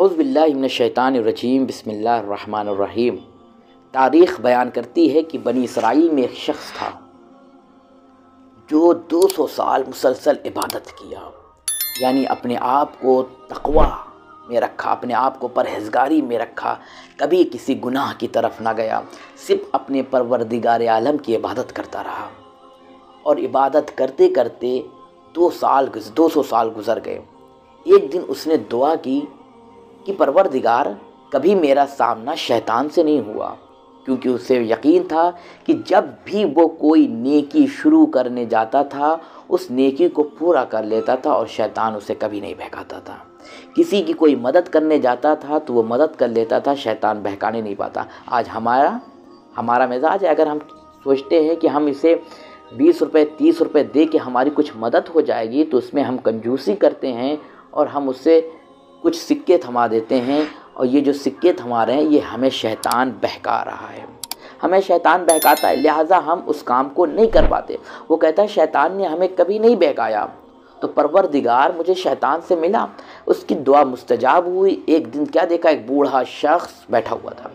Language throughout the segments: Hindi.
औज़ुबिल्लाहि मिनश्शैतानिर्रजीम बिस्मिल्लाहिर्रहमानिर्रहीम। तारीख़ बयान करती है कि बनी इसराइल में एक शख्स था जो 200 साल मुसलसल इबादत किया, यानी अपने आप को तक़वा में रखा, अपने आप को परहेज़गारी में रखा, कभी किसी गुनाह की तरफ ना गया, सिर्फ़ अपने परवरदिगार आलम की इबादत करता रहा। और इबादत करते करते 200 साल गुज़र गए। एक दिन उसने दुआ की कि परवरदिगार, कभी मेरा सामना शैतान से नहीं हुआ, क्योंकि उसे यकीन था कि जब भी वो कोई नेकी शुरू करने जाता था उस नेकी को पूरा कर लेता था और शैतान उसे कभी नहीं बहकाता था। किसी की कोई मदद करने जाता था तो वो मदद कर लेता था, शैतान बहकाने नहीं पाता। आज हमारा मिजाज है, अगर हम सोचते हैं कि हम इसे 20 रुपये 30 रुपये दे के हमारी कुछ मदद हो जाएगी तो उसमें हम कंजूसी करते हैं और हम उससे कुछ सिक्के थमा देते हैं, और ये जो सिक्के थमा रहे हैं ये हमें शैतान बहका रहा है, हमें शैतान बहकाता है, लिहाजा हम उस काम को नहीं कर पाते। वो कहता है शैतान ने हमें कभी नहीं बहकाया, तो परवरदिगार मुझे शैतान से मिला, उसकी दुआ मुस्तजाब हुई। एक दिन क्या देखा, एक बूढ़ा शख्स बैठा हुआ था।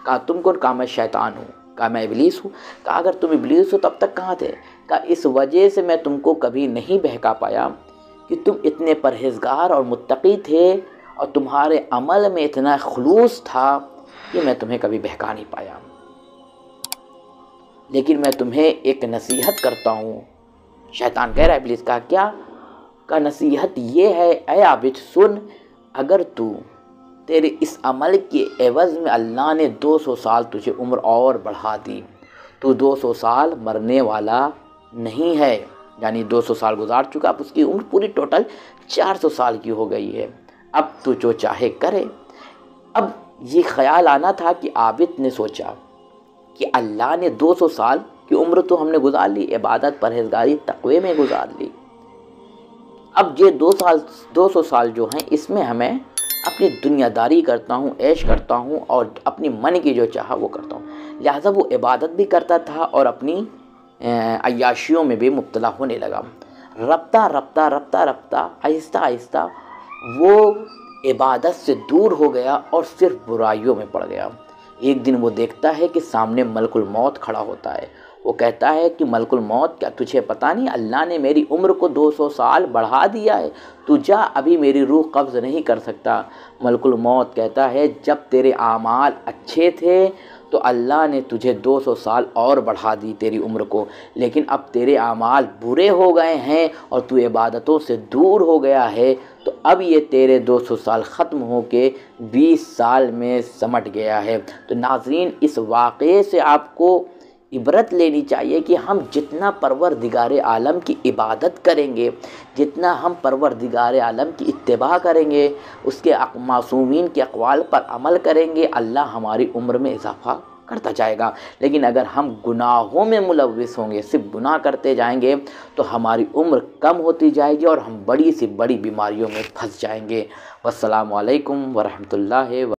कहा तुम कौन? कहा मैं शैतान हूँ। कहा मैं इब्लीस हूँ। कहा अगर तुम इब्लीस हो तब तक कहाँ थे? कहा इस वजह से मैं तुमको कभी नहीं बहका पाया कि तुम इतने परहेज़गार और मुत्तकी थे और तुम्हारे अमल में इतना खुलूस था कि मैं तुम्हें कभी बहका नहीं पाया। लेकिन मैं तुम्हें एक नसीहत करता हूँ। शैतान कह रहा है, इब्लीस कहा क्या? का नसीहत ये है, ऐ आबिद सुन, अगर तू तेरे इस अमल के एवज़ में अल्लाह ने 200 साल तुझे उम्र और बढ़ा दी, तू 200 साल मरने वाला नहीं है, यानी 200 साल गुजार चुका, अब उसकी उम्र पूरी टोटल 400 साल की हो गई है, अब तू जो चाहे करे। अब ये ख्याल आना था कि आबिद ने सोचा कि अल्लाह ने 200 साल की उम्र तो हमने गुजार ली, इबादत परहेज़गारी तक़वे में गुजार ली, अब ये 200 साल जो हैं इसमें हमें अपनी दुनियादारी करता हूँ, ऐश करता हूँ और अपनी मन की जो चाहा वो करता हूँ। लिहाजा वो इबादत भी करता था और अपनी अय्याशियों में भी मुब्तला होने लगा। रफ्ता आहिस्ता आहिस्ता वो इबादत से दूर हो गया और सिर्फ बुराइयों में पड़ गया। एक दिन वो देखता है कि सामने मलकुल मौत खड़ा होता है। वो कहता है कि मलकुल मौत, क्या तुझे पता नहीं अल्लाह ने मेरी उम्र को 200 साल बढ़ा दिया है, तू जा, अभी मेरी रूह कब्ज़ नहीं कर सकता। मलकुल मौत कहता है जब तेरे आमाल अच्छे थे तो अल्लाह ने तुझे 200 साल और बढ़ा दी तेरी उम्र को, लेकिन अब तेरे आमाल बुरे हो गए हैं और तू इबादतों से दूर हो गया है, तो अब ये तेरे 200 साल ख़त्म हो के 20 साल में समट गया है। तो नाज़रीन, इस वाक़े से आपको इबरत लेनी चाहिए कि हम जितना परवरदिगार आलम की इबादत करेंगे, जितना हम परवरदिगार आलम की इत्तिबा करेंगे, उसके मासूमीन के अक़वाल पर अमल करेंगे, अल्लाह हमारी उम्र में इजाफ़ा करता जाएगा। लेकिन अगर हम गुनाहों में मुलव्विस होंगे, सिर्फ गुनाह करते जाएंगे, तो हमारी उम्र कम होती जाएगी और हम बड़ी से बड़ी बीमारियों में फंस जाएंगे। वस्सलामु अलैकुम वरहमतुल्लाहि